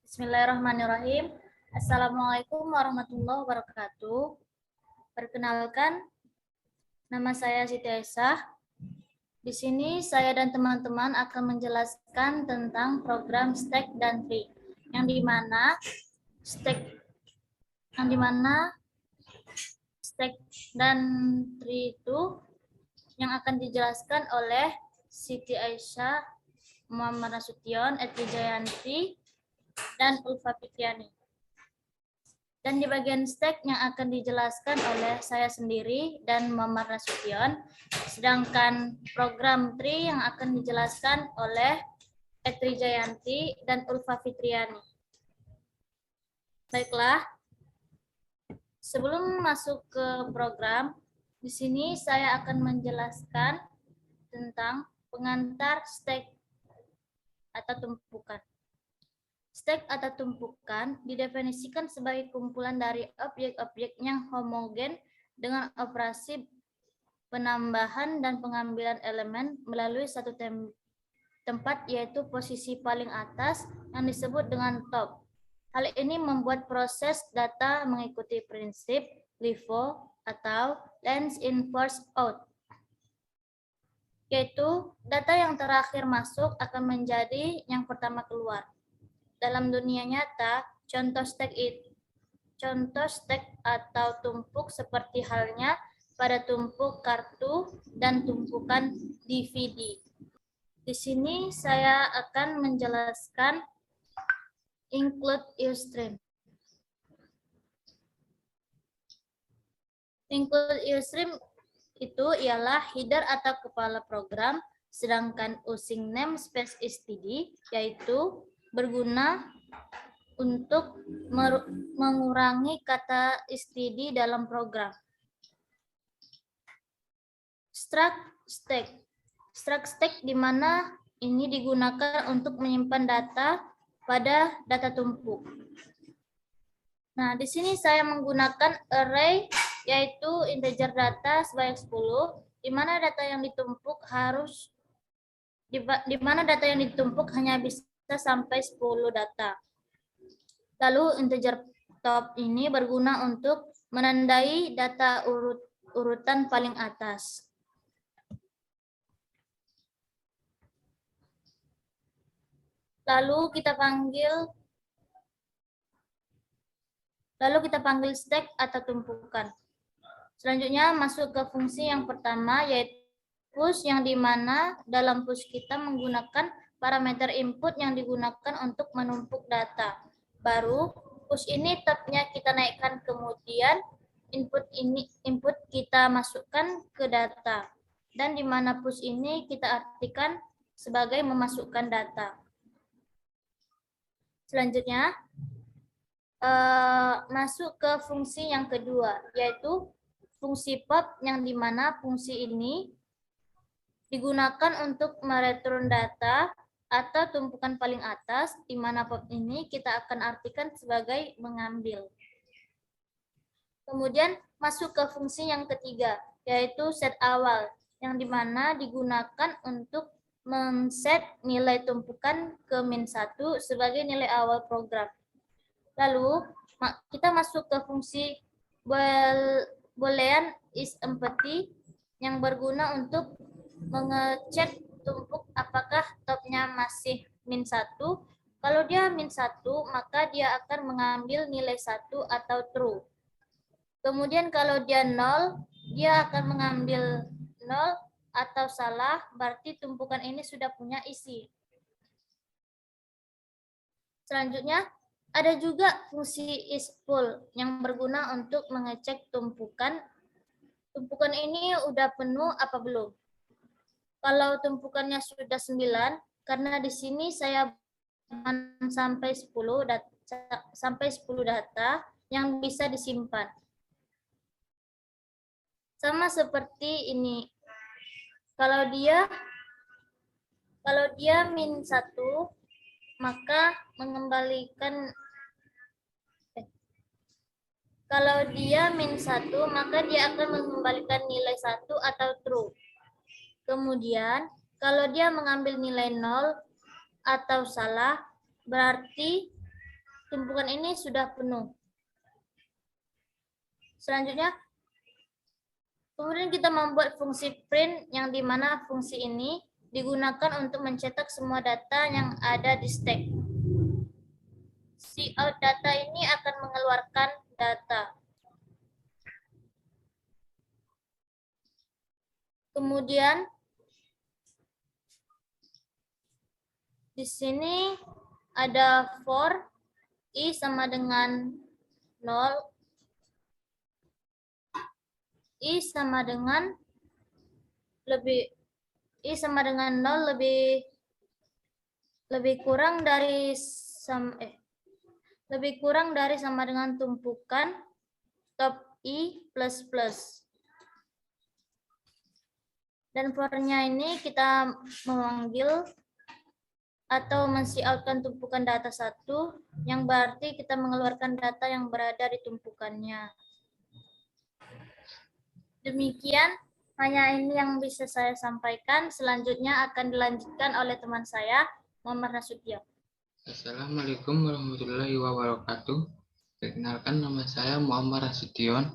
Bismillahirrahmanirrahim. Assalamualaikum warahmatullahi wabarakatuh. Perkenalkan, nama saya Siti Aisyah. Di sini saya dan teman-teman akan menjelaskan tentang program Stack dan Tree, yang dimana Stack dan Tree itu yang akan dijelaskan oleh Siti Aisyah, Muhammad Nasution, Etri Jayanti, dan Ulfa Fitriani. Dan di bagian stack yang akan dijelaskan oleh saya sendiri dan Muhammad Nasution, sedangkan program tree yang akan dijelaskan oleh Etri Jayanti dan Ulfa Fitriani. Baiklah, sebelum masuk ke program, di sini saya akan menjelaskan tentang pengantar stack atau tumpukan. Stack atau tumpukan didefinisikan sebagai kumpulan dari objek-objek yang homogen dengan operasi penambahan dan pengambilan elemen melalui satu tempat, yaitu posisi paling atas yang disebut dengan top. Hal ini membuat proses data mengikuti prinsip LIFO atau last in first out, yaitu data yang terakhir masuk akan menjadi yang pertama keluar. Dalam dunia nyata, contoh stack atau tumpuk seperti halnya pada tumpuk kartu dan tumpukan DVD. Di sini saya akan menjelaskan include usestream. Include usestream itu ialah header atau kepala program, sedangkan using namespace std yaitu berguna untuk mengurangi kata std dalam program. Struct stack di mana ini digunakan untuk menyimpan data pada data tumpuk. Nah, di sini saya menggunakan array yaitu integer data sebanyak 10, di mana data yang ditumpuk hanya bisa sampai 10 data. Lalu integer top ini berguna untuk menandai data urutan paling atas. Lalu kita panggil stack atau tumpukan. Selanjutnya masuk ke fungsi yang pertama, yaitu push, yang dimana dalam push kita menggunakan parameter input yang digunakan untuk menumpuk data. Baru push ini tabnya kita naikkan, kemudian input kita masukkan ke data, dan di mana push ini kita artikan sebagai memasukkan data. Selanjutnya masuk ke fungsi yang kedua, yaitu fungsi pop, yang dimana fungsi ini digunakan untuk mereturn data atau tumpukan paling atas, di mana pop ini kita akan artikan sebagai mengambil. Kemudian masuk ke fungsi yang ketiga, yaitu set awal, yang dimana digunakan untuk men-set nilai tumpukan ke -1 sebagai nilai awal program. Lalu kita masuk ke fungsi boolean is empty, yang berguna untuk mengecek tumpuk apakah topnya masih -1. Kalau dia -1, maka dia akan mengambil nilai 1 atau true. Kemudian kalau dia 0, dia akan mengambil 0 atau salah, berarti tumpukan ini sudah punya isi. Selanjutnya, ada juga fungsi isFull yang berguna untuk mengecek tumpukan. Tumpukan ini udah penuh apa belum? Kalau tumpukannya sudah 9, karena di sini saya sampai 10 data yang bisa disimpan. Sama seperti ini. Kalau dia -1, maka mengembalikan kalau dia -1, maka dia akan mengembalikan nilai 1 atau true. Kemudian, kalau dia mengambil nilai 0 atau salah, berarti tumpukan ini sudah penuh. Selanjutnya, kemudian kita membuat fungsi print yang dimana fungsi ini digunakan untuk mencetak semua data yang ada di stack. Cout data ini akan mengeluarkan data. Kemudian di sini ada for i sama dengan 0, i sama dengan 0 lebih kurang dari sama dengan tumpukan top i plus plus. Dan for-nya ini kita memanggil atau men-coutkan tumpukan data 1, yang berarti kita mengeluarkan data yang berada di tumpukannya. Demikian, hanya ini yang bisa saya sampaikan. Selanjutnya akan dilanjutkan oleh teman saya, Muhammad Nasution. Assalamualaikum warahmatullahi wabarakatuh. Perkenalkan, nama saya Muhammad Nasution.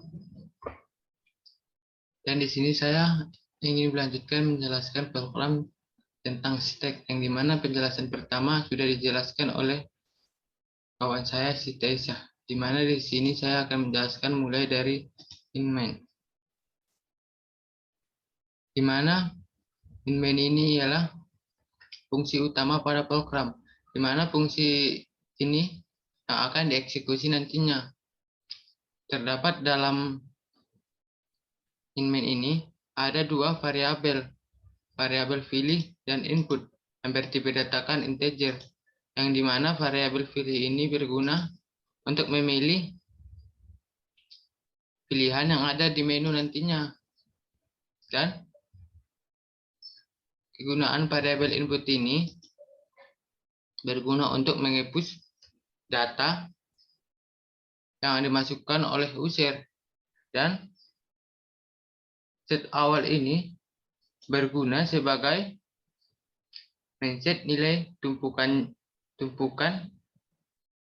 Dan di sini saya ingin melanjutkan menjelaskan program tentang stack, yang dimana penjelasan pertama sudah dijelaskan oleh kawan saya Siti Aisyah. Di mana di sini saya akan menjelaskan mulai dari inmain. Di mana inmain ini ialah fungsi utama pada program, di mana fungsi ini yang akan dieksekusi nantinya. Terdapat dalam inmain ini ada dua variabel pilih dan input yang didatakan integer, yang dimana variabel pilih ini berguna untuk memilih pilihan yang ada di menu nantinya, dan kegunaan variabel input ini berguna untuk menghapus data yang dimasukkan oleh user, dan set awal ini berguna sebagai menset nilai tumpukan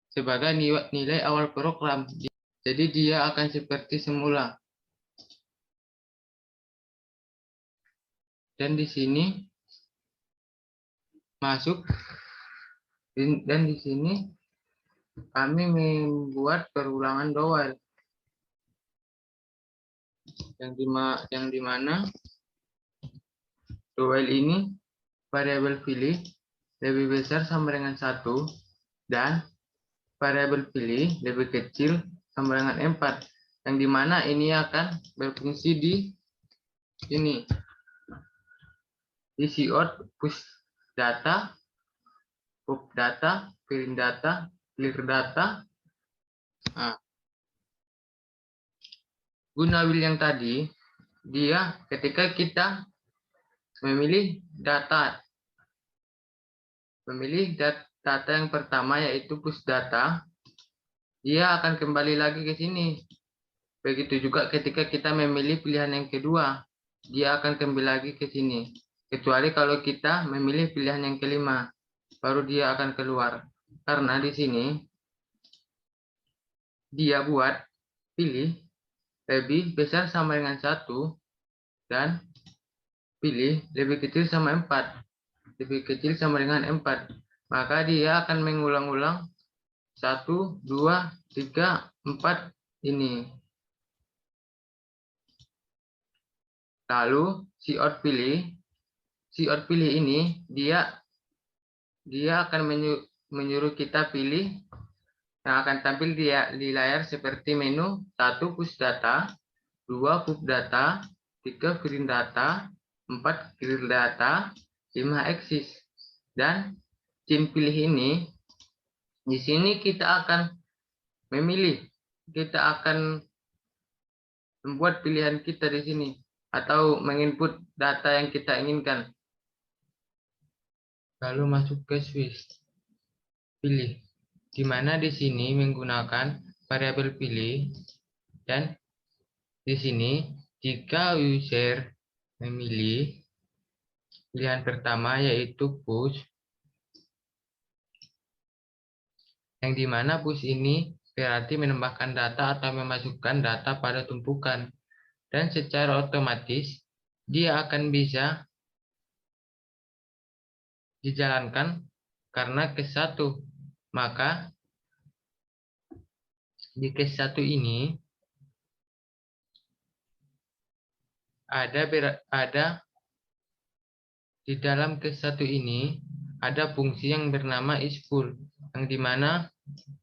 sebagai nilai awal program. Jadi dia akan seperti semula. Dan di sini masuk, dan di sini kami membuat perulangan do while yang dimana do while ini variabel pilih lebih besar sama dengan 1 dan variabel pilih lebih kecil sama dengan 4, yang dimana ini akan berfungsi di sini, di cout push data, pop data, print data, clear data. Nah, guna will yang tadi, dia ketika kita memilih data yang pertama yaitu push data, dia akan kembali lagi ke sini. Begitu juga ketika kita memilih pilihan yang kedua, dia akan kembali lagi ke sini. Kecuali kalau kita memilih pilihan yang kelima, baru dia akan keluar. Karena di sini dia buat pilih lebih besar sama dengan 1 dan pilih lebih kecil sama 4. Lebih kecil sama dengan 4. Maka dia akan mengulang-ulang 1, 2, 3, 4 ini. Lalu cout pilih ini dia akan menyuruh kita pilih yang akan tampil di layar seperti menu 1 push data, 2 pop data, 3 print data, 4 clear data, 5 exist. Dan scene pilih ini di sini kita akan memilih, kita akan membuat pilihan kita di sini atau menginput data yang kita inginkan. Lalu masuk ke switch pilih, di mana di sini menggunakan variabel pilih, dan di sini jika user memilih pilihan pertama yaitu push, yang dimana push ini berarti menambahkan data atau memasukkan data pada tumpukan, dan secara otomatis dia akan bisa dijalankan karena case 1. Maka di case 1 ini ada di dalam case 1 ini ada fungsi yang bernama isFull, yang dimana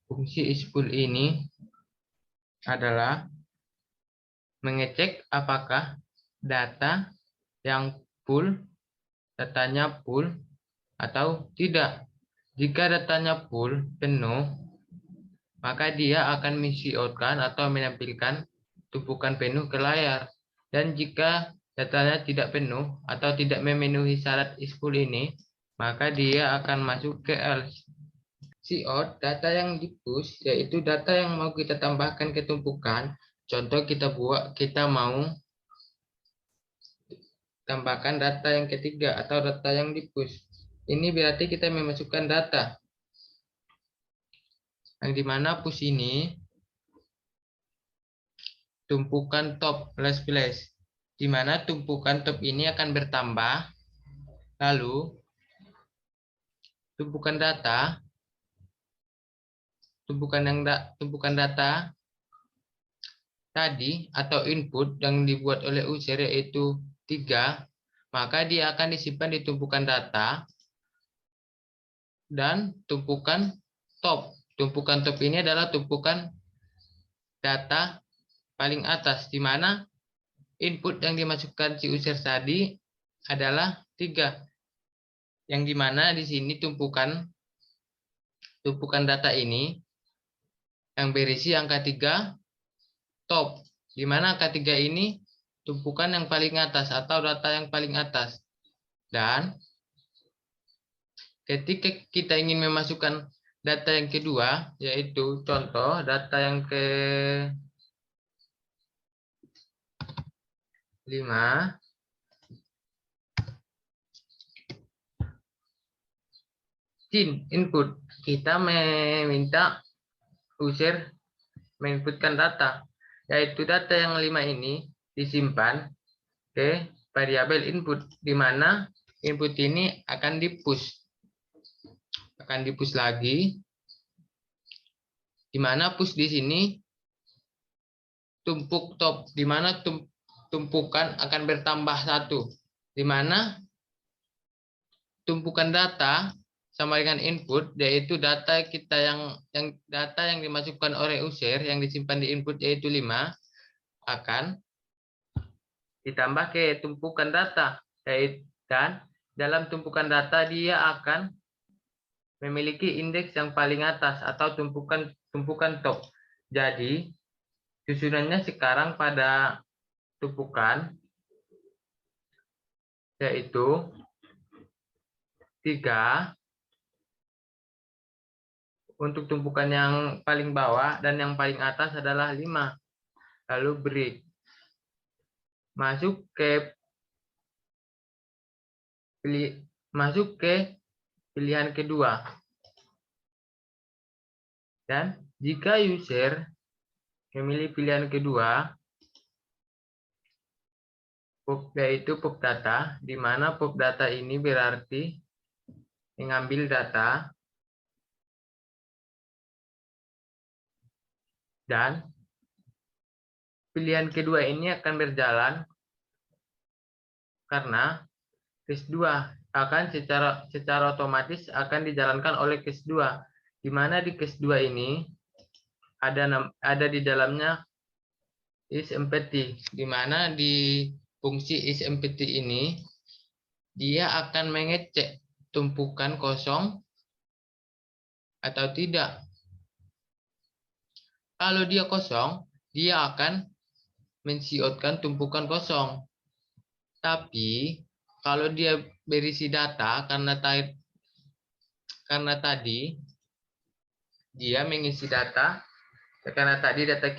fungsi isFull ini adalah mengecek apakah data yang datanya full atau tidak. Jika datanya full, penuh, maka dia akan men-coutkan atau menampilkan tumpukan penuh ke layar. Dan jika datanya tidak penuh atau tidak memenuhi syarat isFull ini, maka dia akan masuk ke else. Cout, data yang di-push, yaitu data yang mau kita tambahkan ke tumpukan. Contoh kita mau tambahkan data yang ketiga atau data yang di-push. Ini berarti kita memasukkan data. Yang dimana push ini tumpukan top flash, di mana tumpukan top ini akan bertambah, lalu tumpukan data tadi atau input yang dibuat oleh user yaitu 3, maka dia akan disimpan di tumpukan data dan tumpukan top. Tumpukan top ini adalah tumpukan data paling atas, di mana input yang dimasukkan si user tadi adalah 3. Yang dimana di sini tumpukan data ini yang berisi angka 3 top, di mana angka 3 ini tumpukan yang paling atas atau data yang paling atas. Dan ketika kita ingin memasukkan data yang kedua, yaitu contoh data yang ke-5, input, kita meminta user menginputkan data, yaitu data yang 5 ini disimpan ke variabel input, di mana input ini akan dipush lagi, di mana push di sini tumpuk top, di mana tumpukan akan bertambah 1, di mana tumpukan data sama dengan input, yaitu data kita data yang dimasukkan oleh user yang disimpan di input yaitu 5 akan ditambah ke tumpukan data, dan dalam tumpukan data dia akan memiliki indeks yang paling atas atau tumpukan top. Jadi susunannya sekarang pada tumpukan yaitu 3 untuk tumpukan yang paling bawah, dan yang paling atas adalah 5. Lalu break. Masuk ke pilihan kedua. Dan jika user memilih pilihan kedua, yaitu pop data, di mana pop data ini berarti mengambil data, dan pilihan kedua ini akan berjalan karena case 2 akan secara otomatis akan dijalankan oleh case 2, di mana di case 2 ini ada di dalamnya isEmpty, di mana di fungsi isEmpty ini dia akan mengecek tumpukan kosong atau tidak. Kalau dia kosong, dia akan men-coutkan tumpukan kosong. Tapi kalau dia berisi data, karena tadi dia mengisi data, karena tadi data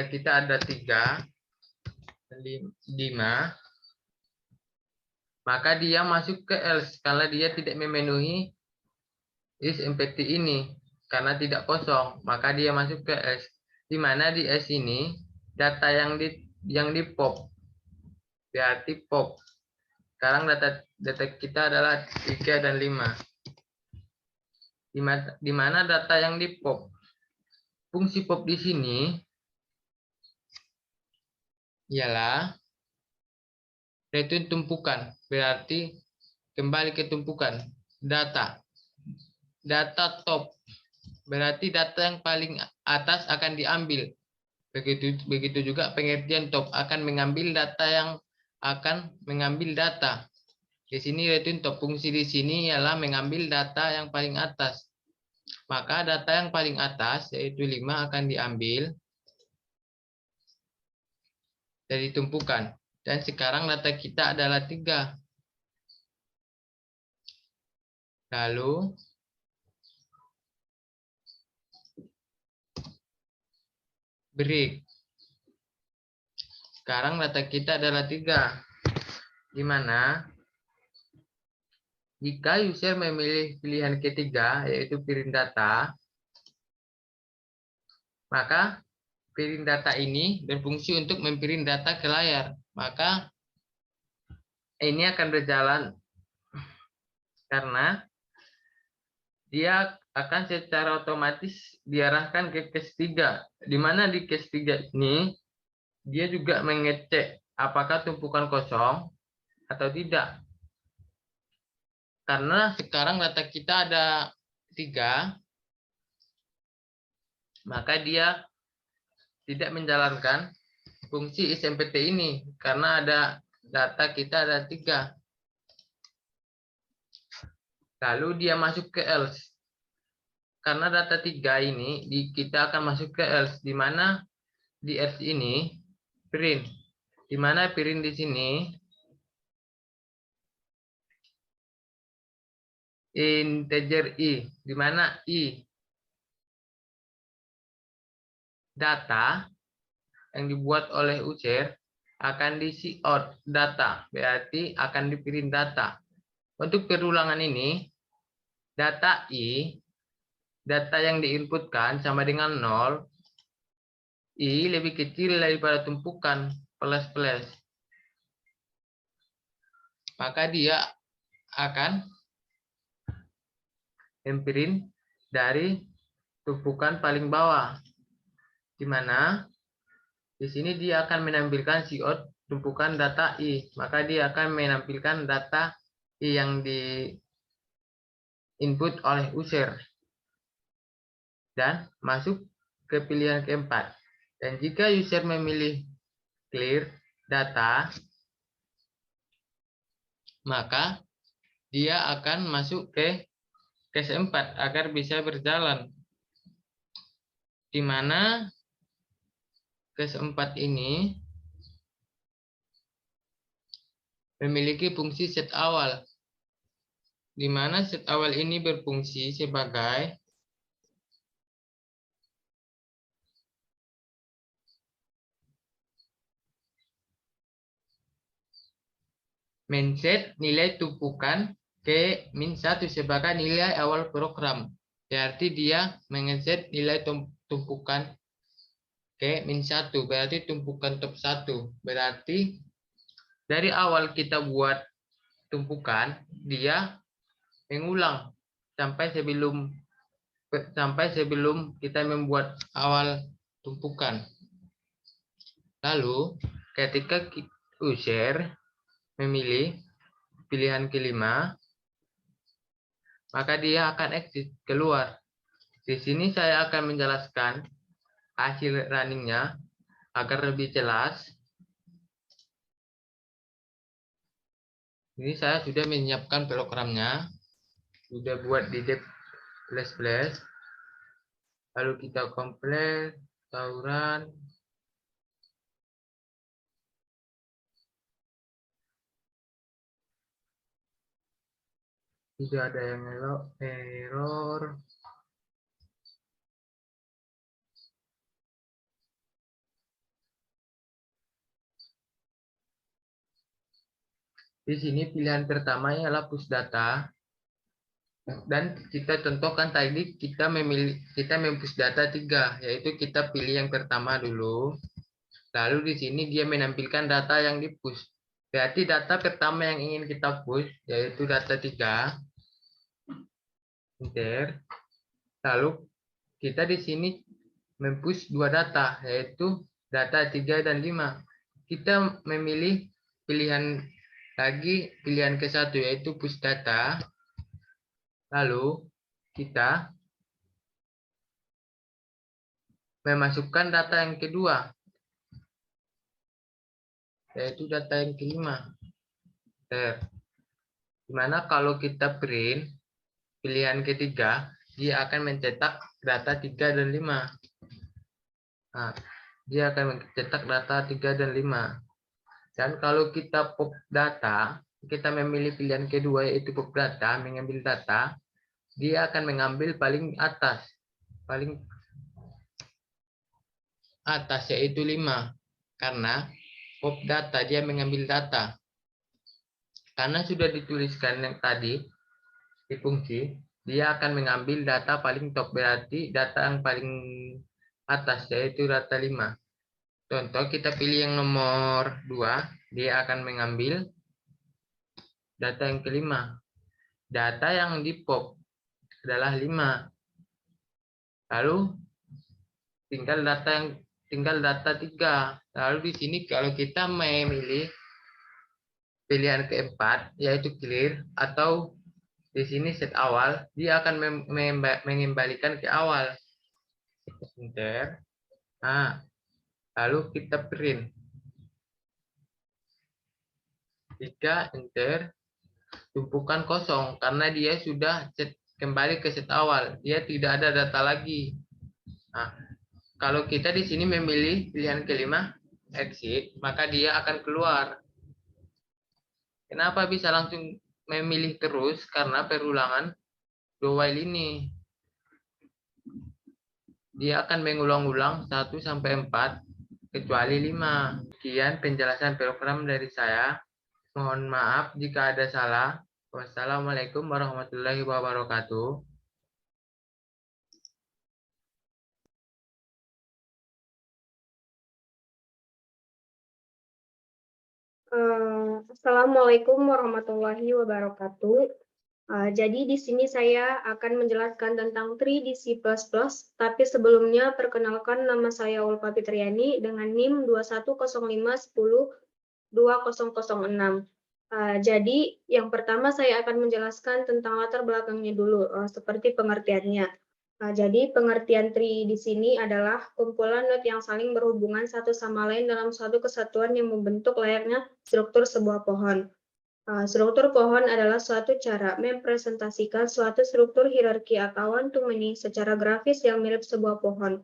kita ada 3, 5, maka dia masuk ke else karena dia tidak memenuhi is empty ini karena tidak kosong, maka dia masuk ke S. Di mana di S ini data yang di pop berarti pop. Sekarang data kita adalah 3 dan 5. Di mana data yang di pop? Fungsi pop di sini ialah yaitu tumpukan, berarti kembali ke tumpukan. Data top, berarti data yang paling atas akan diambil. Begitu juga pengertian top, akan mengambil data yang akan mengambil data. Di sini yaitu top, fungsi di sini ialah mengambil data yang paling atas. Maka data yang paling atas yaitu 5 akan diambil dari tumpukan. Dan sekarang data kita adalah 3. Lalu break. Sekarang data kita adalah 3. Di mana jika user memilih pilihan ketiga yaitu piring data, maka piring data ini berfungsi untuk mempiring data ke layar. Maka ini akan berjalan karena dia akan secara otomatis diarahkan ke case 3. Di mana di case 3 ini dia juga mengecek apakah tumpukan kosong atau tidak. Karena sekarang data kita ada 3, maka dia tidak menjalankan fungsi isMPT ini karena ada data kita ada 3. Lalu dia masuk ke else. Karena data 3 ini kita akan masuk ke else, di mana di else ini print. Di mana print di sini integer i, di mana i data yang dibuat oleh user akan di out data, berarti akan di print data. Untuk perulangan ini data i, data yang diinputkan sama dengan 0, i lebih kecil daripada tumpukan plus. Maka dia akan memprint dari tumpukan paling bawah, di mana di sini dia akan menampilkan cout tumpukan data i, maka dia akan menampilkan data i yang di input oleh user dan masuk ke pilihan keempat. Dan jika user memilih clear data, maka dia akan masuk ke case 4 agar bisa berjalan. Di mana case 4 ini memiliki fungsi set awal, di mana set awal ini berfungsi sebagai men-set nilai tumpukan ke -1 sebagai nilai awal program. Berarti dia men-set nilai tumpukan ke -1, berarti tumpukan top 1. Berarti dari awal kita buat tumpukan, dia mengulang sampai sebelum kita membuat awal tumpukan. Lalu ketika user memilih pilihan kelima, maka dia akan exit keluar. Di sini saya akan menjelaskan hasil runningnya agar lebih jelas. Ini saya sudah menyiapkan programnya, sudah buat di dev ++. Lalu kita komplit tawuran. Tidak ada yang error. Di sini pilihan pertama ialah push data. Dan kita contohkan tadi kita mempush data 3, yaitu kita pilih yang pertama dulu. Lalu di sini dia menampilkan data yang di-push. Berarti data pertama yang ingin kita push yaitu data 3. Enter. Lalu kita di sini mempush dua data, yaitu data 3 dan 5. Kita memilih pilihan ke satu, yaitu push data. Lalu kita memasukkan data yang kedua, yaitu data yang kelima. Dimana kalau kita print pilihan ketiga, dia akan mencetak data 3 dan 5. Nah, dia akan mencetak data 3 dan 5. Dan kalau kita pop data, kita memilih pilihan kedua yaitu pop data, mengambil data, dia akan mengambil paling atas yaitu 5. Karena pop data dia mengambil data. Karena sudah dituliskan yang tadi di fungsi, dia akan mengambil data paling top, berarti data yang paling atas yaitu data 5. Contoh kita pilih yang nomor 2, dia akan mengambil data yang kelima. Data yang di pop adalah 5. Lalu tinggal data 3. Lalu di sini kalau kita memilih pilihan keempat yaitu clear atau di sini set awal, dia akan mengembalikan ke awal. Enter. Nah, lalu kita print. 3 enter. Tumpukan kosong karena dia sudah kembali ke set awal. Dia tidak ada data lagi. Nah, kalau kita di sini memilih pilihan kelima, exit, maka dia akan keluar. Kenapa bisa langsung memilih terus? Karena perulangan do while ini. Dia akan mengulang-ulang 1 sampai 4 kecuali 5. Sekian penjelasan program dari saya. Mohon maaf jika ada salah. Wassalamualaikum warahmatullahi wabarakatuh. Assalamualaikum warahmatullahi wabarakatuh. Jadi di sini saya akan menjelaskan tentang tree di C++, tapi sebelumnya perkenalkan nama saya Ulfa Fitriani dengan NIM 2105102006. Jadi yang pertama saya akan menjelaskan tentang latar belakangnya dulu, seperti pengertiannya. Jadi pengertian tree di sini adalah kumpulan node yang saling berhubungan satu sama lain dalam suatu kesatuan yang membentuk layaknya struktur sebuah pohon. Struktur pohon adalah suatu cara mempresentasikan suatu struktur hierarki atau one to many secara grafis yang mirip sebuah pohon.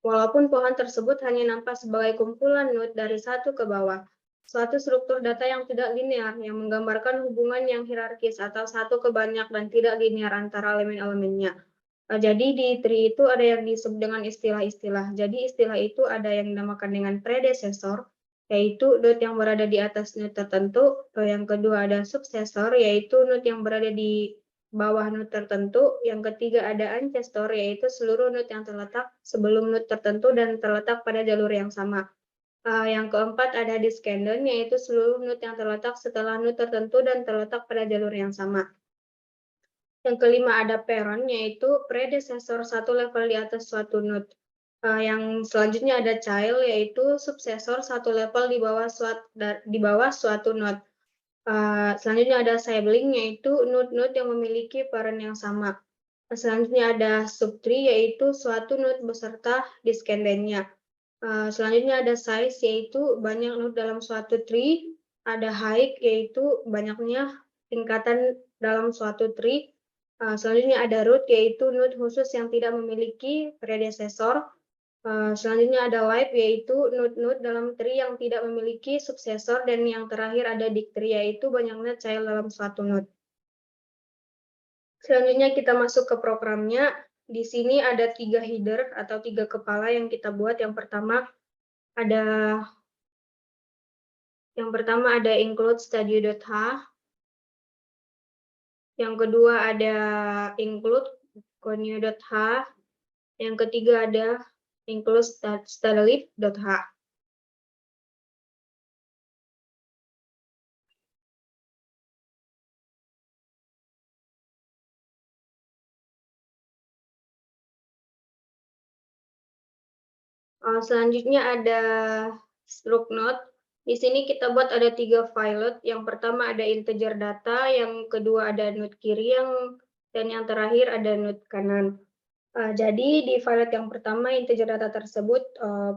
Walaupun pohon tersebut hanya nampak sebagai kumpulan node dari satu ke bawah, suatu struktur data yang tidak linear yang menggambarkan hubungan yang hierarkis atau satu ke banyak dan tidak linear antara elemen-elemennya. Jadi di tree itu ada yang disebut dengan istilah-istilah. Jadi istilah itu ada yang dinamakan dengan predesesor, yaitu node yang berada di atas node tertentu. Yang kedua ada suksesor, yaitu node yang berada di bawah node tertentu. Yang ketiga ada ancestor, yaitu seluruh node yang terletak sebelum node tertentu dan terletak pada jalur yang sama. Yang keempat ada descendant, yaitu seluruh node yang terletak setelah node tertentu dan terletak pada jalur yang sama. Yang kelima ada parent, yaitu predesesor satu level di atas suatu node. Yang selanjutnya ada child, yaitu suksesor satu level di bawah suatu node. Selanjutnya ada sibling, yaitu node-node yang memiliki parent yang sama. Selanjutnya ada subtree, yaitu suatu node beserta descendant-nya. Selanjutnya ada size, yaitu banyak node dalam suatu tree. Ada height, yaitu banyaknya tingkatan dalam suatu tree. Selanjutnya ada root, yaitu node khusus yang tidak memiliki predesesor. Selanjutnya ada life, yaitu node-node dalam tree yang tidak memiliki suksesor. Dan yang terakhir ada dict-tree, yaitu banyaknya child dalam suatu node. Selanjutnya kita masuk ke programnya. Di sini ada 3 header atau 3 kepala yang kita buat. Yang pertama ada include studio.h. Yang kedua ada include continue.h. Yang ketiga ada include statelif.h. Selanjutnya ada struct node. Di sini kita buat ada 3 filet. Yang pertama ada integer data, yang kedua ada node kiri, dan yang terakhir ada node kanan. Jadi di filet yang pertama integer data tersebut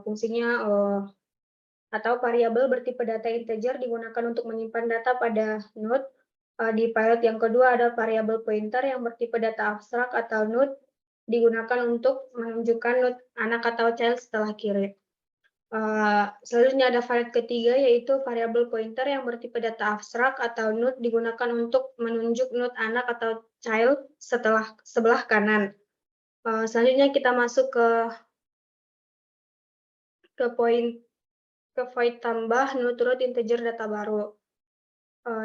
fungsinya atau variabel bertipe data integer digunakan untuk menyimpan data pada node. Di filet yang kedua ada variabel pointer yang bertipe data abstrak atau node digunakan untuk menunjukkan node anak atau child setelah kiri. Selanjutnya ada filet ketiga yaitu variabel pointer yang bertipe data abstrak atau node digunakan untuk menunjuk node anak atau child sebelah kanan. Selanjutnya kita masuk ke void tambah node root integer data baru.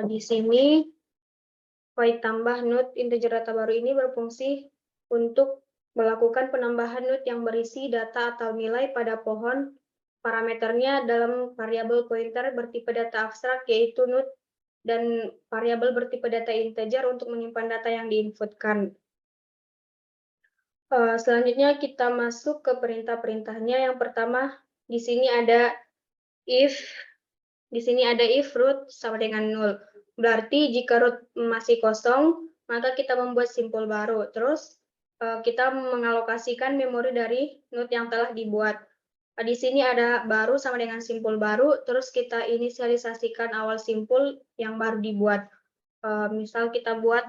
Di sini void tambah node integer data baru ini berfungsi untuk melakukan penambahan node yang berisi data atau nilai pada pohon parameternya dalam variabel pointer bertipe data abstrak yaitu node dan variabel bertipe data integer untuk menyimpan data yang diinputkan. Selanjutnya kita masuk ke perintah-perintahnya. Yang pertama di sini ada if root sama dengan 0. Berarti jika root masih kosong, maka kita membuat simpul baru. Terus kita mengalokasikan memori dari node yang telah dibuat. Di sini ada baru sama dengan simpul baru, terus kita inisialisasikan awal simpul yang baru dibuat. Misal kita buat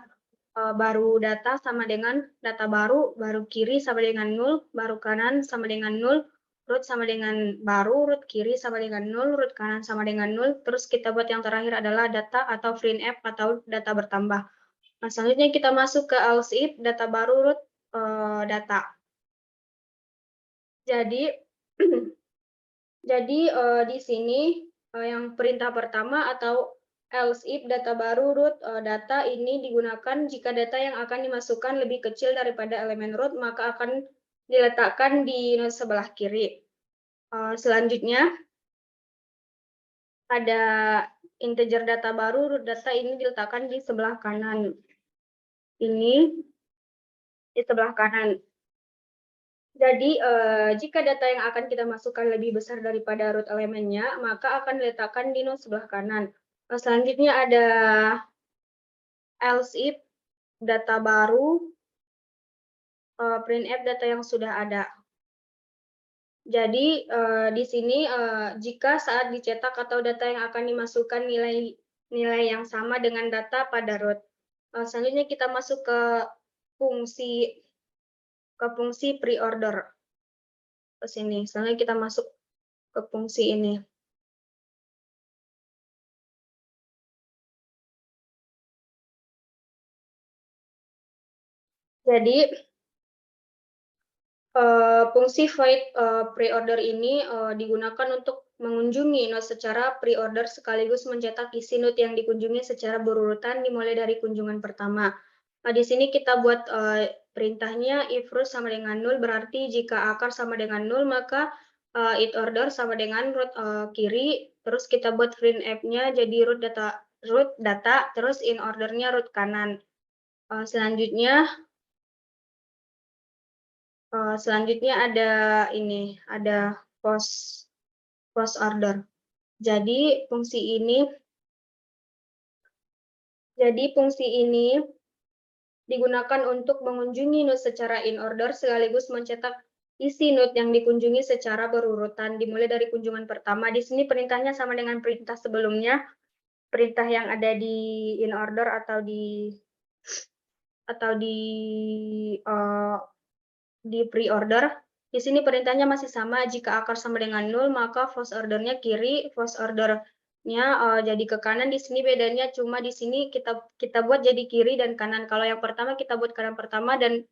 baru data sama dengan data baru kiri sama dengan 0, baru kanan sama dengan 0, root sama dengan baru, root kiri sama dengan 0, root kanan sama dengan 0, terus kita buat yang terakhir adalah data atau printf atau data bertambah. Nah, selanjutnya kita masuk ke else if data baru root data. Jadi di sini yang perintah pertama atau else if data baru root data ini digunakan jika data yang akan dimasukkan lebih kecil daripada elemen root, maka akan diletakkan di node sebelah kiri. Selanjutnya ada integer data baru root data ini diletakkan di sebelah kanan. Ini di sebelah kanan. Jadi, jika data yang akan kita masukkan lebih besar daripada root elemennya, maka akan diletakkan di node sebelah kanan. Selanjutnya ada else if data baru, printf data yang sudah ada. Jadi, di sini jika saat dicetak atau data yang akan dimasukkan nilai yang sama dengan data pada root. Selanjutnya kita masuk ke fungsi pre-order. Ke sini. Selanjutnya kita masuk ke fungsi ini. Jadi fungsi void pre-order ini digunakan untuk mengunjungi node secara pre-order sekaligus mencetak isi node yang dikunjungi secara berurutan dimulai dari kunjungan pertama. Di sini kita buat perintahnya if root sama dengan 0, berarti jika akar sama dengan 0 maka it order sama dengan root kiri, terus kita buat printf-nya jadi root data, terus in ordernya root kanan. Selanjutnya ada ini, ada post order. Jadi fungsi ini digunakan untuk mengunjungi node secara in order sekaligus mencetak isi node yang dikunjungi secara berurutan dimulai dari kunjungan pertama. Di sini perintahnya sama dengan perintah sebelumnya, perintah yang ada di in order atau di pre-order. Di sini perintahnya masih sama, jika akar sama dengan 0 maka first ordernya kiri, first ordernya jadi ke kanan. Di sini bedanya cuma di sini kita buat jadi kiri dan kanan. Kalau yang pertama kita buat kanan pertama dan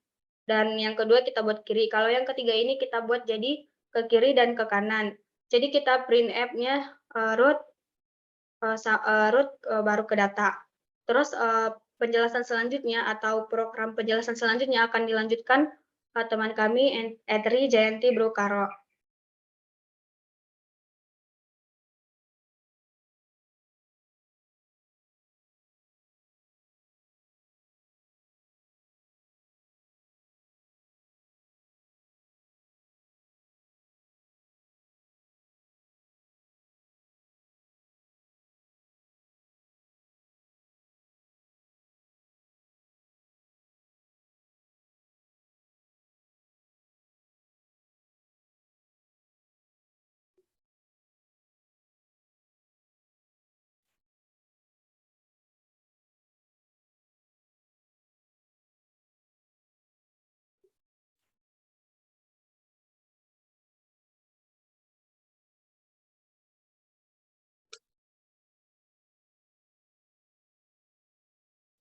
yang kedua kita buat kiri. Kalau yang ketiga ini kita buat jadi ke kiri dan ke kanan. Jadi kita printf-nya root baru ke data. Terus penjelasan selanjutnya atau program penjelasan selanjutnya akan dilanjutkan teman kami, Etri Jayanti Brukaro.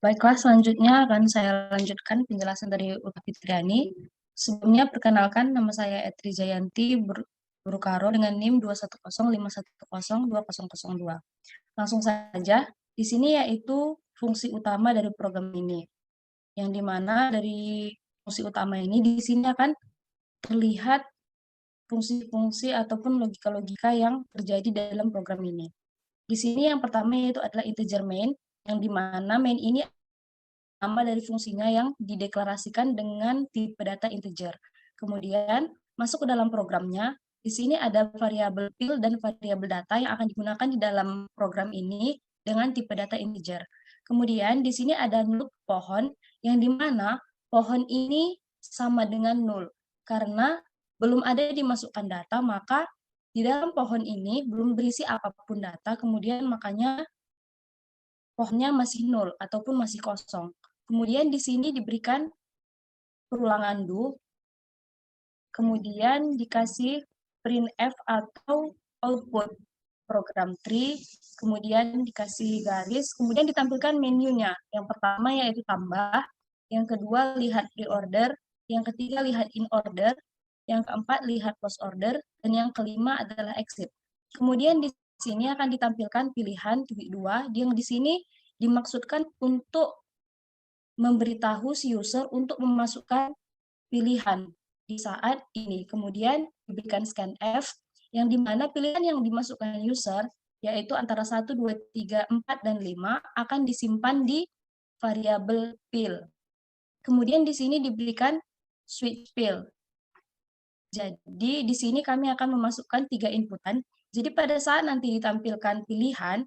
Baiklah, selanjutnya akan saya lanjutkan penjelasan dari Ulfa Fitriani. Sebelumnya, perkenalkan, nama saya Etri Jayanti Brukaro dengan NIM 21051020002. Langsung saja, di sini yaitu fungsi utama dari program ini. Yang dimana dari fungsi utama ini, di sini akan terlihat fungsi-fungsi ataupun logika-logika yang terjadi dalam program ini. Di sini yang pertama yaitu adalah integer main, yang dimana main ini nama dari fungsinya yang dideklarasikan dengan tipe data integer. Kemudian masuk ke dalam programnya, di sini ada variabel fill dan variabel data yang akan digunakan di dalam program ini dengan tipe data integer. Kemudian di sini ada loop pohon, yang dimana pohon ini sama dengan 0. Karena belum ada dimasukkan data, maka di dalam pohon ini belum berisi apapun data, kemudian makanya pohonnya masih 0 ataupun masih kosong. Kemudian di sini diberikan perulangan do, kemudian dikasih printf atau output program tree, kemudian dikasih garis, kemudian ditampilkan menunya. Yang pertama yaitu tambah, yang kedua lihat pre-order, yang ketiga lihat in order, yang keempat lihat post order, dan yang kelima adalah exit. Kemudian di sini akan ditampilkan pilihan titik 2, yang di sini dimaksudkan untuk memberitahu si user untuk memasukkan pilihan di saat ini. Kemudian diberikan scanf, yang dimana pilihan yang dimasukkan user, yaitu antara 1, 2, 3, 4, dan 5, akan disimpan di variabel fill. Kemudian di sini diberikan switch fill. Jadi di sini kami akan memasukkan 3 inputan. Jadi pada saat nanti ditampilkan pilihan,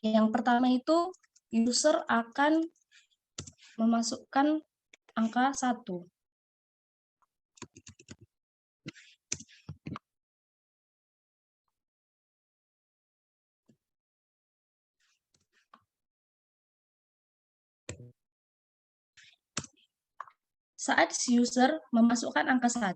yang pertama itu user akan memasukkan angka 1. Saat si user memasukkan angka 1,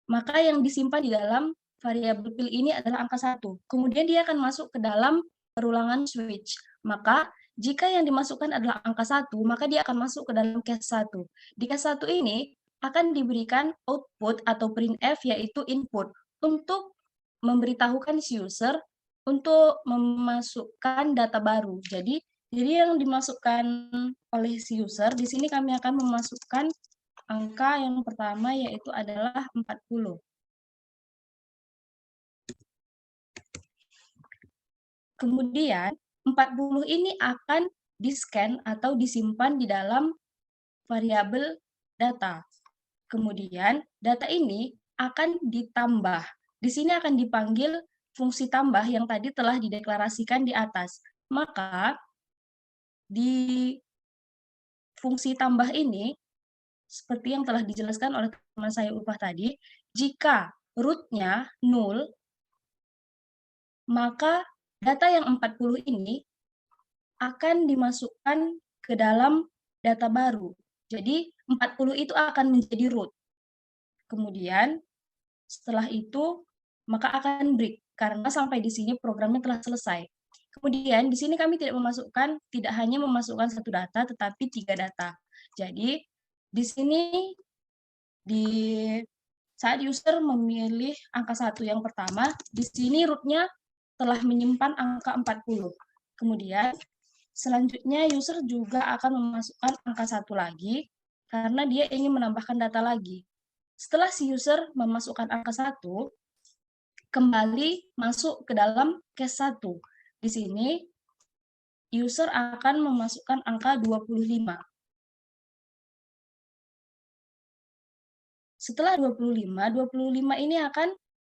maka yang disimpan di dalam variabel fill ini adalah angka 1. Kemudian dia akan masuk ke dalam perulangan switch. Maka jika yang dimasukkan adalah angka 1, maka dia akan masuk ke dalam case 1. Di case 1 ini akan diberikan output atau printf, yaitu input, untuk memberitahukan si user untuk memasukkan data baru. Jadi yang dimasukkan oleh si user, di sini kami akan memasukkan angka yang pertama yaitu adalah 40. Kemudian 40 ini akan di-scan atau disimpan di dalam variabel data. Kemudian data ini akan ditambah. Di sini akan dipanggil fungsi tambah yang tadi telah dideklarasikan di atas. Maka di fungsi tambah ini, seperti yang telah dijelaskan oleh teman saya Ulfah tadi, jika root-nya 0, maka data yang 40 ini akan dimasukkan ke dalam data baru. Jadi 40 itu akan menjadi root. Kemudian setelah itu maka akan break, karena sampai di sini programnya telah selesai. Kemudian di sini kami tidak hanya memasukkan 1 data, tetapi 3 data. Jadi di sini saat user memilih angka 1 yang pertama, di sini root-nya telah menyimpan angka 40. Kemudian Selanjutnya, user juga akan memasukkan angka 1 lagi, karena dia ingin menambahkan data lagi. Setelah si user memasukkan angka 1, kembali masuk ke dalam case 1. Di sini, user akan memasukkan angka 25. Setelah 25 ini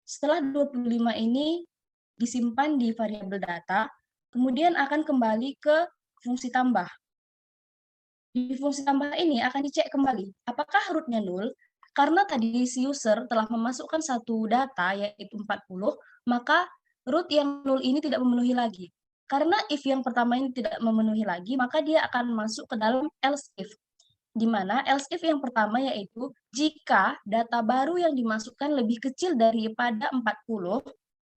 setelah 25 ini disimpan di variabel data, kemudian akan kembali ke fungsi tambah. Di fungsi tambah ini akan dicek kembali, apakah root-nya 0? Karena tadi si user telah memasukkan satu data, yaitu 40, maka root yang 0 ini tidak memenuhi lagi. Karena if yang pertama ini tidak memenuhi lagi, maka dia akan masuk ke dalam else if. Di mana else if yang pertama yaitu jika data baru yang dimasukkan lebih kecil daripada 40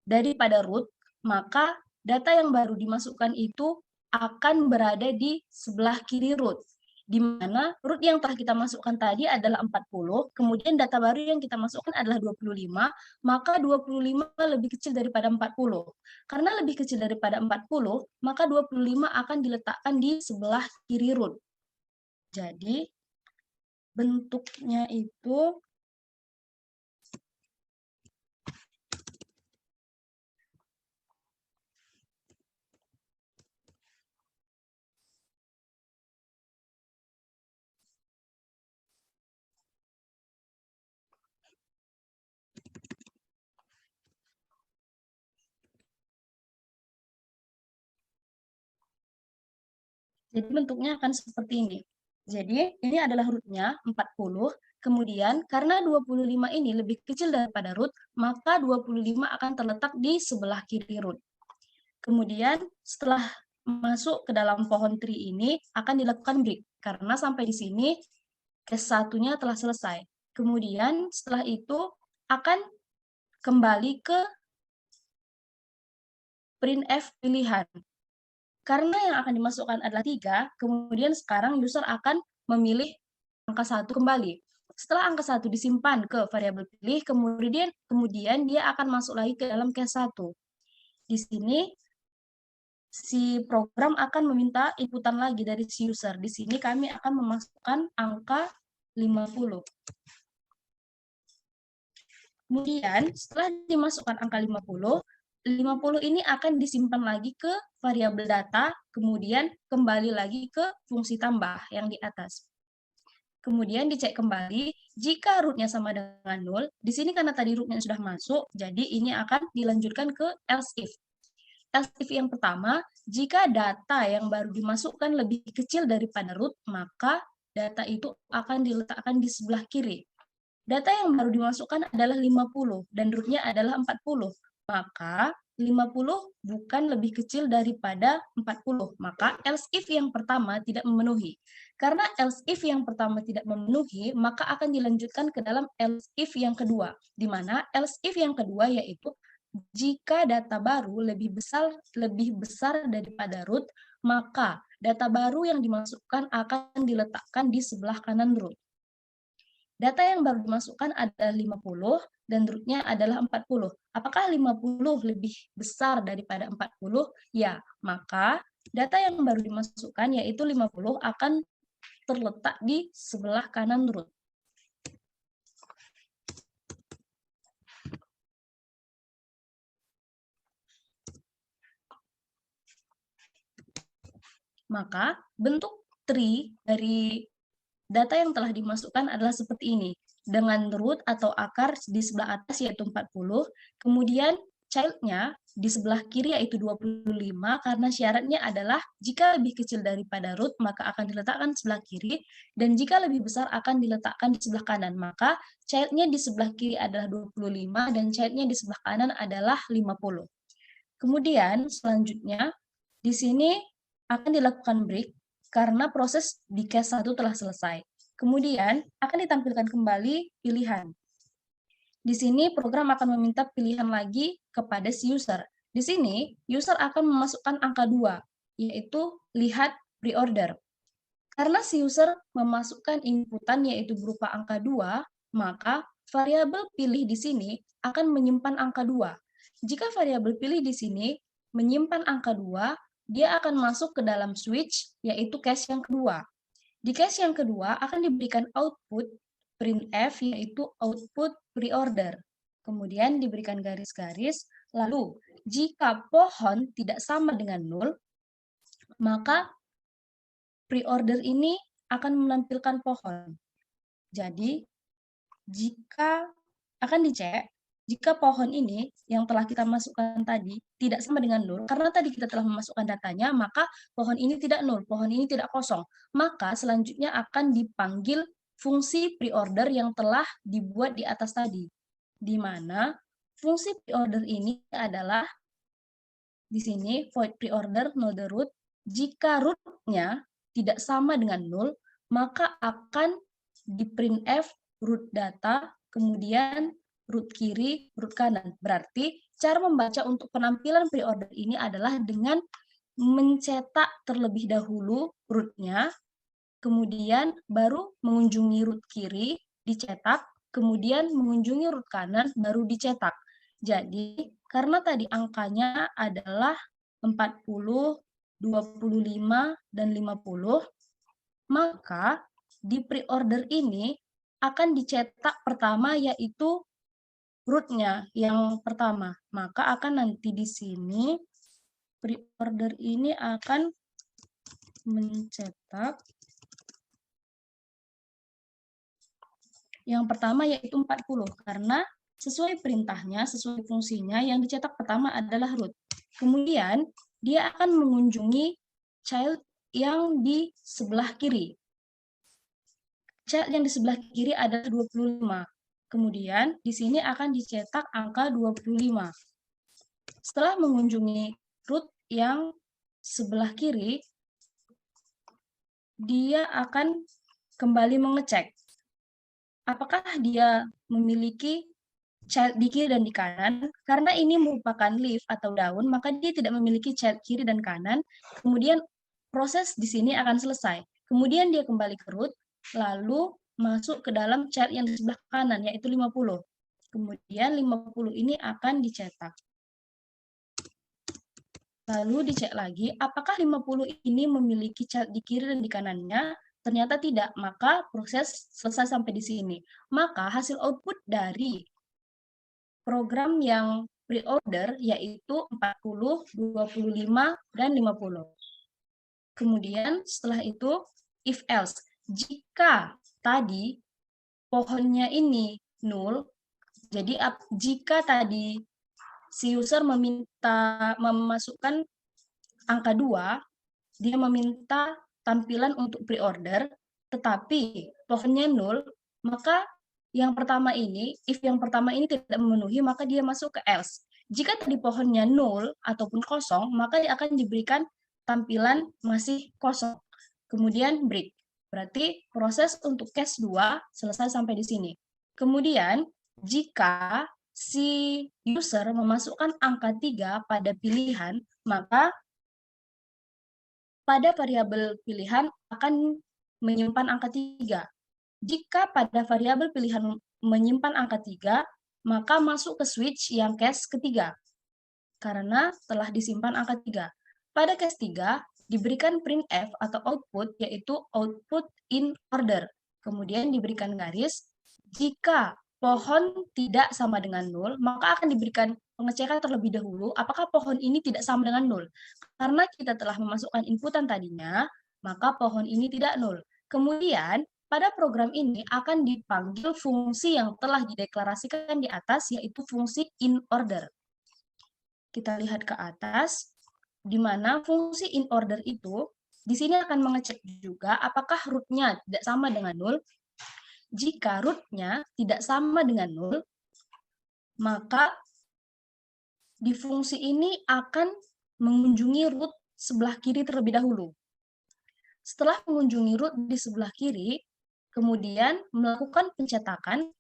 daripada root, maka data yang baru dimasukkan itu akan berada di sebelah kiri root. Di mana root yang telah kita masukkan tadi adalah 40, kemudian data baru yang kita masukkan adalah 25, maka 25 lebih kecil daripada 40. Karena lebih kecil daripada 40, maka 25 akan diletakkan di sebelah kiri root. Jadi, bentuknya itu jadi bentuknya akan seperti ini. Jadi, ini adalah root-nya 40, kemudian karena 25 ini lebih kecil daripada root, maka 25 akan terletak di sebelah kiri root. Kemudian, setelah masuk ke dalam pohon tree ini, akan dilakukan break, karena sampai di sini case 1-nya telah selesai. Kemudian, setelah itu akan kembali ke printf pilihan. Karena yang akan dimasukkan adalah 3, kemudian sekarang user akan memilih angka 1 kembali. Setelah angka 1 disimpan ke variabel pilih, kemudian dia akan masuk lagi ke dalam case 1. Di sini, si program akan meminta inputan lagi dari si user. Di sini kami akan memasukkan angka 50. Kemudian, setelah dimasukkan angka 50 ini akan disimpan lagi ke variabel data, kemudian kembali lagi ke fungsi tambah yang di atas. Kemudian dicek kembali, jika root-nya sama dengan 0, di sini karena tadi root-nya sudah masuk, jadi ini akan dilanjutkan ke else if. Else if yang pertama, jika data yang baru dimasukkan lebih kecil daripada root, maka data itu akan diletakkan di sebelah kiri. Data yang baru dimasukkan adalah 50 dan root-nya adalah 40. Maka 50 bukan lebih kecil daripada 40. Maka else if yang pertama tidak memenuhi. Karena else if yang pertama tidak memenuhi, maka akan dilanjutkan ke dalam else if yang kedua. Di mana else if yang kedua yaitu jika data baru lebih besar daripada root, maka data baru yang dimasukkan akan diletakkan di sebelah kanan root. Data yang baru dimasukkan adalah 50 dan root-nya adalah 40. Apakah 50 lebih besar daripada 40? Ya, maka data yang baru dimasukkan yaitu 50 akan terletak di sebelah kanan root. Maka bentuk tree dari data yang telah dimasukkan adalah seperti ini, dengan root atau akar di sebelah atas yaitu 40, kemudian child-nya di sebelah kiri yaitu 25, karena syaratnya adalah jika lebih kecil daripada root maka akan diletakkan sebelah kiri, dan jika lebih besar akan diletakkan di sebelah kanan. Maka child-nya di sebelah kiri adalah 25 dan child-nya di sebelah kanan adalah 50. Kemudian selanjutnya di sini akan dilakukan break karena proses di case 1 telah selesai. Kemudian akan ditampilkan kembali pilihan. Di sini program akan meminta pilihan lagi kepada si user. Di sini user akan memasukkan angka 2, yaitu lihat pre-order. Karena si user memasukkan inputan yaitu berupa angka 2, maka variabel pilih di sini akan menyimpan angka 2. Jika variabel pilih di sini menyimpan angka 2, dia akan masuk ke dalam switch, yaitu case yang kedua. Di case yang kedua akan diberikan output printf, yaitu output pre-order. Kemudian diberikan garis-garis, lalu jika pohon tidak sama dengan 0, maka pre-order ini akan menampilkan pohon. Jadi, jika akan dicek, jika pohon ini yang telah kita masukkan tadi tidak sama dengan 0, karena tadi kita telah memasukkan datanya, maka pohon ini tidak 0, pohon ini tidak kosong. Maka selanjutnya akan dipanggil fungsi pre-order yang telah dibuat di atas tadi. Di mana fungsi pre-order ini adalah di sini void pre-order null the root. Jika root-nya tidak sama dengan 0, maka akan di printf root data, kemudian root kiri, root kanan. Berarti cara membaca untuk penampilan pre-order ini adalah dengan mencetak terlebih dahulu root-nya, kemudian baru mengunjungi root kiri, dicetak, kemudian mengunjungi root kanan, baru dicetak. Jadi, karena tadi angkanya adalah 40, 25, dan 50, maka di pre-order ini akan dicetak pertama yaitu root-nya yang pertama. Maka akan nanti di sini pre-order ini akan mencetak yang pertama yaitu 40, karena sesuai perintahnya, sesuai fungsinya, yang dicetak pertama adalah root. Kemudian, dia akan mengunjungi child yang di sebelah kiri. Child yang di sebelah kiri adalah 25. Kemudian, di sini akan dicetak angka 25. Setelah mengunjungi root yang sebelah kiri, dia akan kembali mengecek apakah dia memiliki child di kiri dan di kanan. Karena ini merupakan leaf atau daun, maka dia tidak memiliki child kiri dan kanan. Kemudian proses di sini akan selesai. Kemudian dia kembali ke root, lalu masuk ke dalam child yang di sebelah kanan, yaitu 50. Kemudian 50 ini akan dicetak. Lalu dicek lagi, apakah 50 ini memiliki child di kiri dan di kanannya? Ternyata tidak, maka proses selesai sampai di sini. Maka hasil output dari program yang pre-order yaitu 40, 25, dan 50. Kemudian setelah itu, if else. Jika tadi pohonnya ini 0, jadi jika tadi si user memasukkan angka 2, dia meminta tampilan untuk pre-order, tetapi pohonnya 0, maka yang pertama ini, if yang pertama ini tidak memenuhi, maka dia masuk ke else. Jika tadi pohonnya 0 ataupun kosong, maka dia akan diberikan tampilan masih kosong. Kemudian break. Berarti proses untuk case 2 selesai sampai di sini. Kemudian, jika si user memasukkan angka 3 pada pilihan, maka pada variabel pilihan akan menyimpan angka 3. Jika pada variabel pilihan menyimpan angka 3, maka masuk ke switch yang case ketiga, karena telah disimpan angka 3. Pada case 3, diberikan printf atau output, yaitu output in order. Kemudian diberikan garis, jika pohon tidak sama dengan 0, maka akan diberikan pengecekan terlebih dahulu apakah pohon ini tidak sama dengan 0. Karena kita telah memasukkan inputan tadinya, maka pohon ini tidak 0. Kemudian, pada program ini akan dipanggil fungsi yang telah dideklarasikan di atas, yaitu fungsi in order. Kita lihat ke atas, di mana fungsi in order itu, di sini akan mengecek juga apakah root-nya tidak sama dengan 0. Jika root-nya tidak sama dengan 0, maka di fungsi ini akan mengunjungi root sebelah kiri terlebih dahulu. Setelah mengunjungi root di sebelah kiri, kemudian melakukan pencetakan,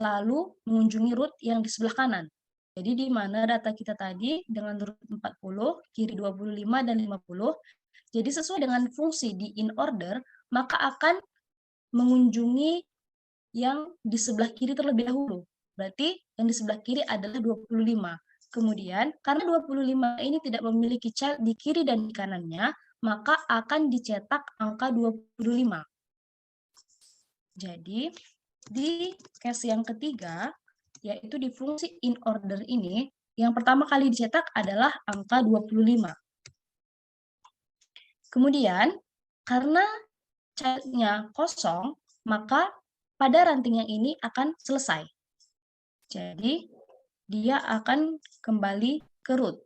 lalu mengunjungi root yang di sebelah kanan. Jadi di mana data kita tadi dengan root 40, kiri 25, dan 50. Jadi sesuai dengan fungsi di in order, maka akan mengunjungi yang di sebelah kiri terlebih dahulu. Berarti yang di sebelah kiri adalah 25. Kemudian, karena 25 ini tidak memiliki child di kiri dan di kanannya, maka akan dicetak angka 25. Jadi, di case yang ketiga, yaitu di fungsi in order ini, yang pertama kali dicetak adalah angka 25. Kemudian, karena child-nya kosong, maka pada ranting yang ini akan selesai. Jadi, dia akan kembali ke root.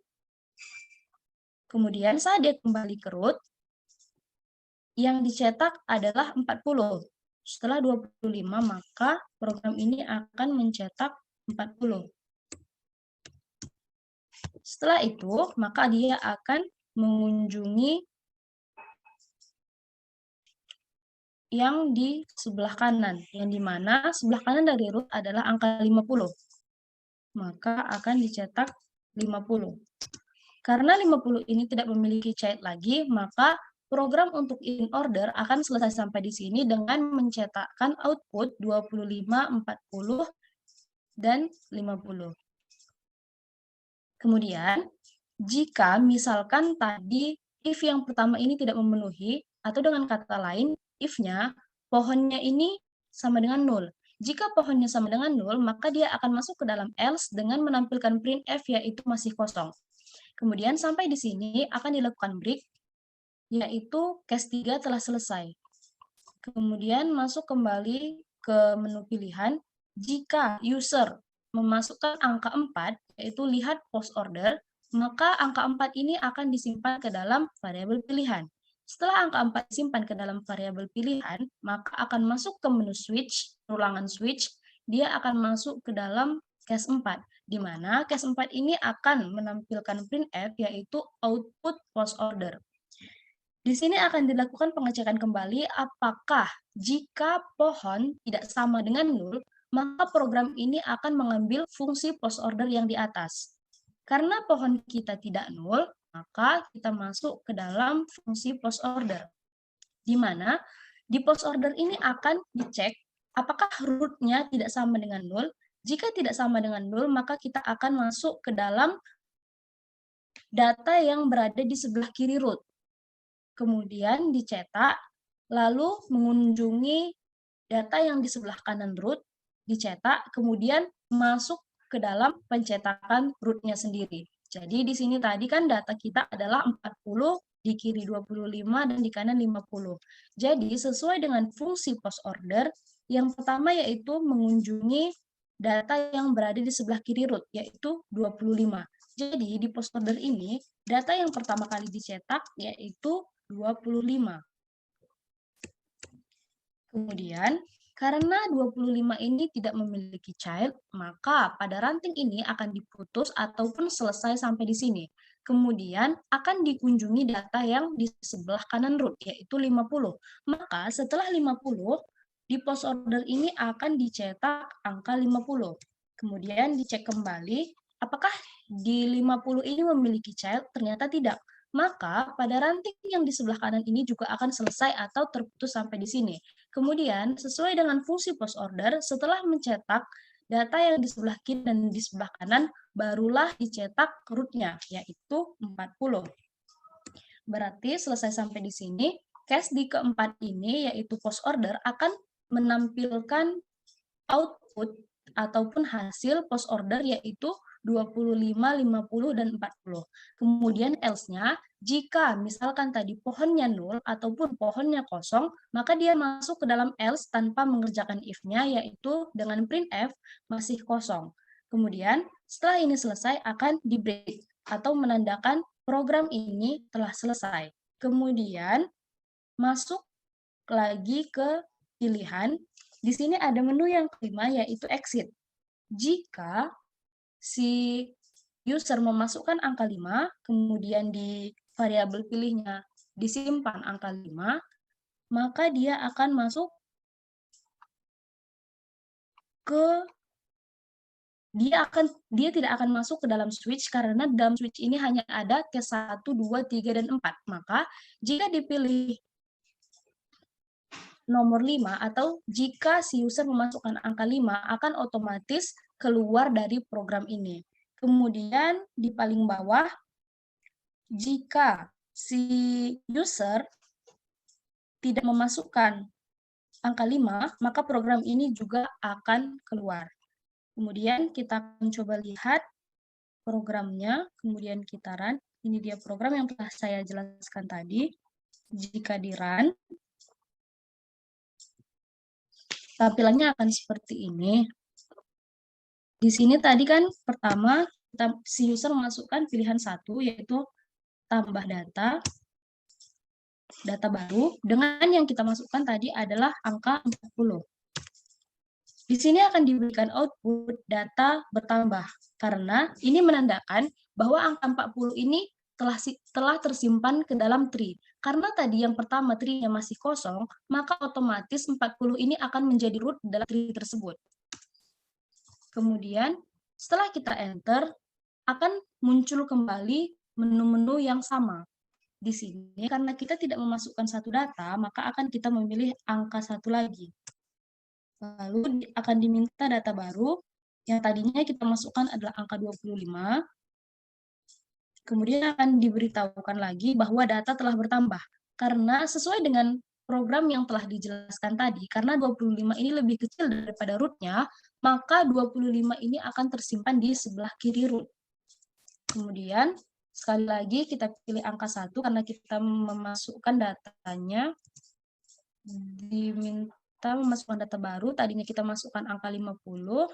Kemudian saat dia kembali ke root, yang dicetak adalah 40. Setelah 25, maka program ini akan mencetak 40. Setelah itu, maka dia akan mengunjungi yang di sebelah kanan, yang dimana sebelah kanan dari root adalah angka 50. Maka akan dicetak 50. Karena 50 ini tidak memiliki child lagi, maka program untuk in order akan selesai sampai di sini dengan mencetakkan output 25, 40, dan 50. Kemudian, jika misalkan tadi if yang pertama ini tidak memenuhi, atau dengan kata lain, if-nya pohonnya ini sama dengan 0. Jika pohonnya sama dengan 0, maka dia akan masuk ke dalam else dengan menampilkan printf yaitu masih kosong. Kemudian sampai di sini akan dilakukan break, yaitu case 3 telah selesai. Kemudian masuk kembali ke menu pilihan. Jika user memasukkan angka 4, yaitu lihat post order, maka angka 4 ini akan disimpan ke dalam variabel pilihan. Setelah angka 4 disimpan ke dalam variabel pilihan, maka akan masuk ke menu switch, ulangan switch, dia akan masuk ke dalam case 4, di mana case 4 ini akan menampilkan printf, yaitu output post order. Di sini akan dilakukan pengecekan kembali apakah jika pohon tidak sama dengan 0, maka program ini akan mengambil fungsi post order yang di atas. Karena pohon kita tidak 0, maka kita masuk ke dalam fungsi post order. Di mana di post order ini akan dicek apakah root-nya tidak sama dengan 0. Jika tidak sama dengan 0, maka kita akan masuk ke dalam data yang berada di sebelah kiri root. Kemudian dicetak, lalu mengunjungi data yang di sebelah kanan root, dicetak, kemudian masuk ke dalam pencetakan root-nya sendiri. Jadi di sini tadi kan data kita adalah 40, di kiri 25, dan di kanan 50. Jadi sesuai dengan fungsi post order, yang pertama yaitu mengunjungi data yang berada di sebelah kiri root, yaitu 25. Jadi di post order ini, data yang pertama kali dicetak yaitu 25. Kemudian, karena 25 ini tidak memiliki child, maka pada ranting ini akan diputus ataupun selesai sampai di sini. Kemudian akan dikunjungi data yang di sebelah kanan root, yaitu 50. Maka setelah 50, di post order ini akan dicetak angka 50. Kemudian dicek kembali, apakah di 50 ini memiliki child? Ternyata tidak. Maka pada ranting yang di sebelah kanan ini juga akan selesai atau terputus sampai di sini. Kemudian, sesuai dengan fungsi post order, setelah mencetak data yang di sebelah kiri dan di sebelah kanan, barulah dicetak root-nya, yaitu 40. Berarti selesai sampai di sini, case di keempat ini, yaitu post order, akan menampilkan output ataupun hasil post order, yaitu 25, 50, dan 40. Kemudian else-nya, jika misalkan tadi pohonnya 0 ataupun pohonnya kosong, maka dia masuk ke dalam else tanpa mengerjakan if-nya, yaitu dengan printf masih kosong. Kemudian setelah ini selesai akan di-break atau menandakan program ini telah selesai. Kemudian masuk lagi ke pilihan. Di sini ada menu yang kelima yaitu exit. Jika si user memasukkan angka 5, kemudian di variabel pilihnya disimpan angka 5, maka dia akan masuk ke dia tidak akan masuk ke dalam switch karena dalam switch ini hanya ada case 1, 2, 3, dan 4. Maka jika dipilih nomor 5 atau jika si user memasukkan angka 5 akan otomatis keluar dari program ini. Kemudian di paling bawah, jika si user tidak memasukkan angka 5, maka program ini juga akan keluar. Kemudian kita akan coba lihat programnya, kemudian kita run. Ini dia program yang telah saya jelaskan tadi. Jika di run, tampilannya akan seperti ini. Di sini tadi kan pertama si user memasukkan pilihan 1, yaitu tambah data baru, dengan yang kita masukkan tadi adalah angka 40. Di sini akan diberikan output data bertambah, karena ini menandakan bahwa angka 40 ini telah tersimpan ke dalam tree. Karena tadi yang pertama tree-nya masih kosong, maka otomatis 40 ini akan menjadi root dalam tree tersebut. Kemudian, setelah kita enter, akan muncul kembali menu-menu yang sama. Di sini, karena kita tidak memasukkan satu data, maka akan kita memilih angka 1 lagi. Lalu akan diminta data baru, yang tadinya kita masukkan adalah angka 25. Kemudian akan diberitahukan lagi bahwa data telah bertambah. Karena sesuai dengan program yang telah dijelaskan tadi, karena 25 ini lebih kecil daripada root-nya, maka 25 ini akan tersimpan di sebelah kiri root. Kemudian, sekali lagi kita pilih angka 1 karena kita memasukkan datanya, diminta memasukkan data baru, tadinya kita masukkan angka 50,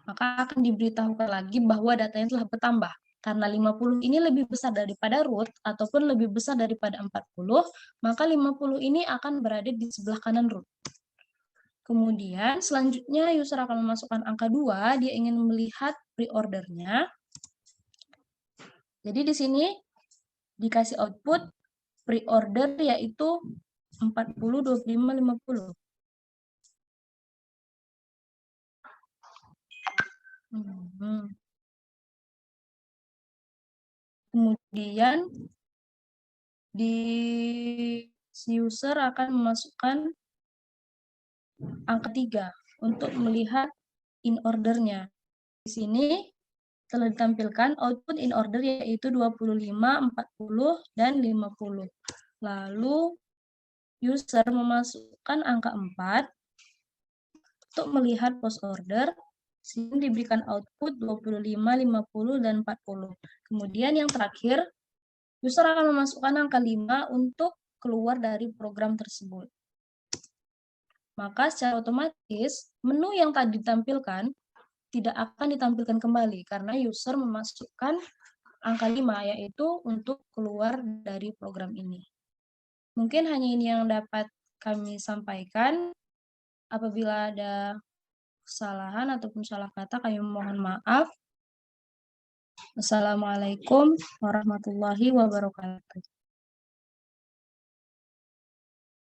maka akan diberitahukan lagi bahwa datanya telah bertambah. Karena 50 ini lebih besar daripada root, ataupun lebih besar daripada 40, maka 50 ini akan berada di sebelah kanan root. Kemudian, selanjutnya user akan memasukkan angka 2, dia ingin melihat pre-ordernya. Jadi di sini dikasih output pre-order yaitu 40, 25, 50. Kemudian si user akan memasukkan angka 3 untuk melihat in ordernya. Di sini telah ditampilkan output in order yaitu 25, 40, dan 50. Lalu user memasukkan angka 4 untuk melihat post order. Sini diberikan output 25, 50, dan 40. Kemudian yang terakhir, user akan memasukkan angka 5 untuk keluar dari program tersebut. Maka secara otomatis, menu yang tadi ditampilkan tidak akan ditampilkan kembali karena user memasukkan angka 5, yaitu untuk keluar dari program ini. Mungkin hanya ini yang dapat kami sampaikan. Apabila ada kesalahan ataupun salah kata, kami mohon maaf. Wassalamualaikum warahmatullahi wabarakatuh.